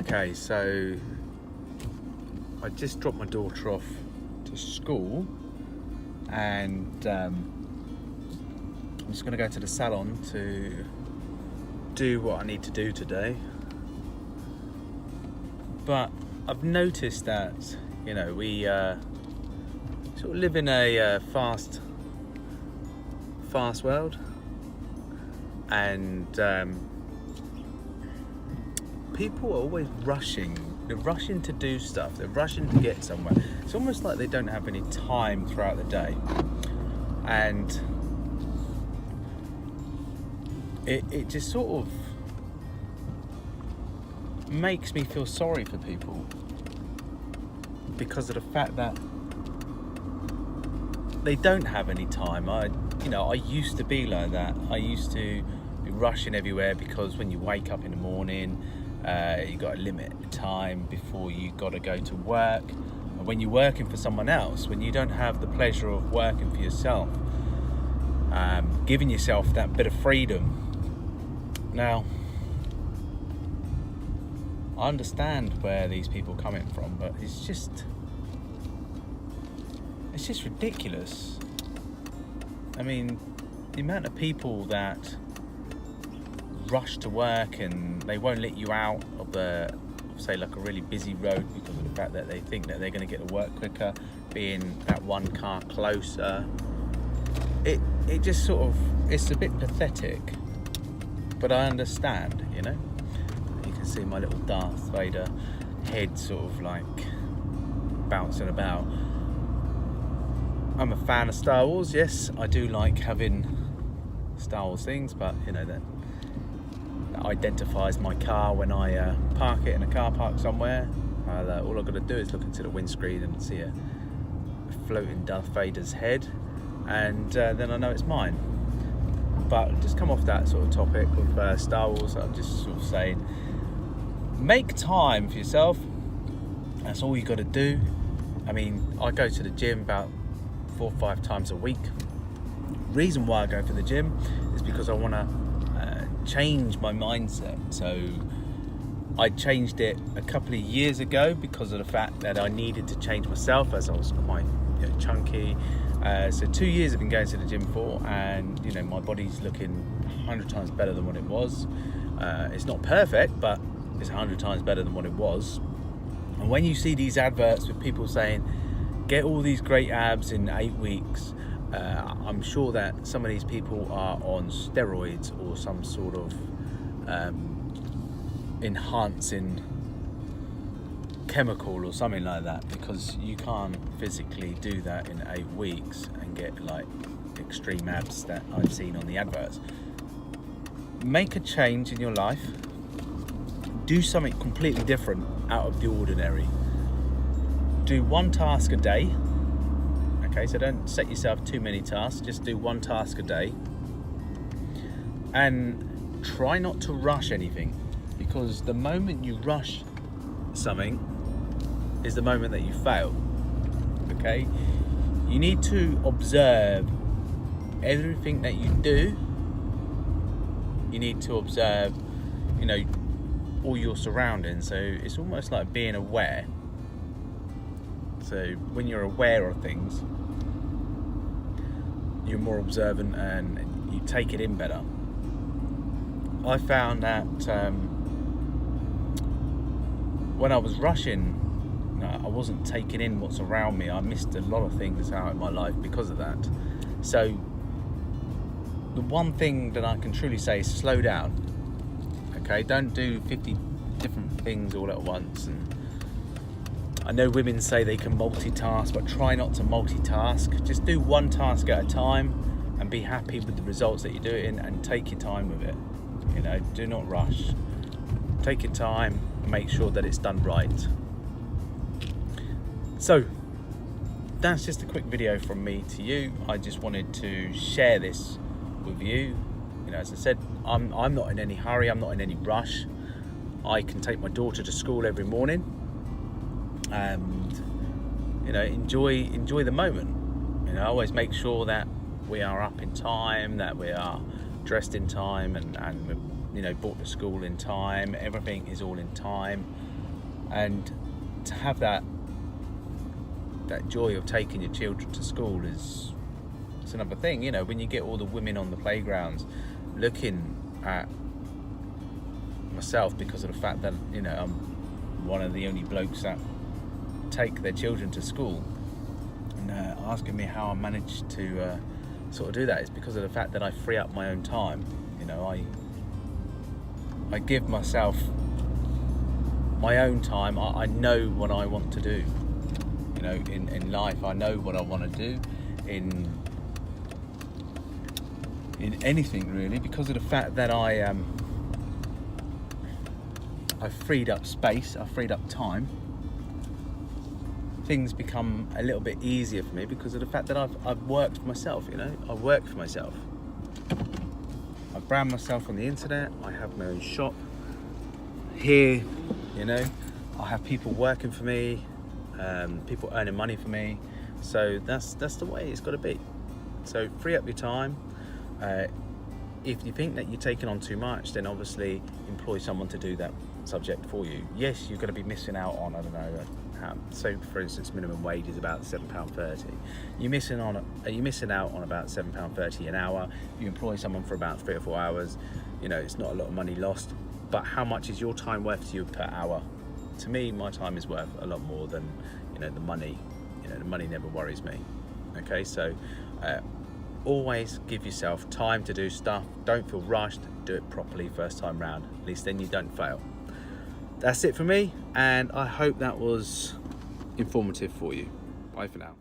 Okay, so I just dropped my daughter off to school, and I'm just going to go to the salon to do what I need to do today. But I've noticed that, we sort of live in a fast world, and people are always rushing. They're rushing to do stuff. They're rushing to get somewhere. It's almost like they don't have any time throughout the day, and it just sort of makes me feel sorry for people because of the fact that they don't have any time. I used to be like that. I used to be rushing everywhere because when you wake up in the morning, you got a limited time before you got to go to work. And when you're working for someone else, when you don't have the pleasure of working for yourself, giving yourself that bit of freedom. Now, I understand where these people are coming from, but it's just ridiculous. I mean, the amount of people that rush to work and they won't let you out of say like a really busy road because of the fact that they think that they're going to get to work quicker, being that one car closer. It just sort of, it's a bit pathetic, but I understand. You can see my little Darth Vader head sort of like bouncing about. I'm a fan of Star Wars. Yes, I do like having Star Wars things, but that identifies my car when I park it in a car park somewhere. All I've got to do is look into the windscreen and see a floating Darth Vader's head, and then I know it's mine. But just come off that sort of topic of Star Wars, I'm just sort of saying, make time for yourself. That's all you got to do. I mean, I go to the gym about 4 or 5 times a week. Reason why I go for the gym is because I want to change my mindset. So I changed it a couple of years ago because of the fact that I needed to change myself, as I was quite chunky. So 2 years I've been going to the gym for, and my body's looking 100 times better than what it was. It's not perfect, but it's 100 times better than what it was. And when you see these adverts with people saying, get all these great abs in 8 weeks, I'm sure that some of these people are on steroids or some sort of enhancing chemical or something like that, because you can't physically do that in 8 weeks and get like extreme abs that I've seen on the adverts. Make a change in your life. Do something completely different out of the ordinary. Do one task a day. Okay, so don't set yourself too many tasks, just do one task a day. And try not to rush anything, because the moment you rush something is the moment that you fail. Okay? You need to observe everything that you do. You need to observe, all your surroundings. So it's almost like being aware. So when you're aware of things, you're more observant and you take it in better. I found that when I was rushing, I wasn't taking in what's around me. I missed a lot of things out in my life because of that. So the one thing that I can truly say is slow down. Okay, don't do 50 different things all at once. And I know women say they can multitask, but try not to multitask. Just do one task at a time and be happy with the results that you're doing, and take your time with it. Do not rush. Take your time and make sure that it's done right. So that's just a quick video from me to you. I just wanted to share this with you. As I said, I'm not in any hurry. I'm not in any rush. I can take my daughter to school every morning and enjoy the moment. I always make sure that we are up in time, that we are dressed in time, and brought to school in time. Everything is all in time, and to have that joy of taking your children to school it's another thing. When you get all the women on the playgrounds looking at myself because of the fact that I'm one of the only blokes that take their children to school, and asking me how I managed to sort of do that, is because of the fact that I free up my own time. I give myself my own time. I know what I want to do. In life, I know what I want to do in anything really, because of the fact that I've freed up space, I've freed up time. Things become a little bit easier for me because of the fact that I've worked for myself. I've worked for myself. I brand myself on the internet. I have my own shop here. I have people working for me, people earning money for me. So that's the way it's got to be. So free up your time. If you think that you're taking on too much, then obviously employ someone to do that subject for you. Yes, you're going to be missing out on, I don't know, so for instance, minimum wage is about £7.30. You're missing out on about £7.30 an hour. If you employ someone for about 3 or 4 hours, it's not a lot of money lost. But how much is your time worth to you per hour? To me, my time is worth a lot more than the money. The money never worries me. Okay, so always give yourself time to do stuff. Don't feel rushed. Do it properly first time round. At least then you don't fail. That's it for me, and I hope that was informative for you. Bye for now.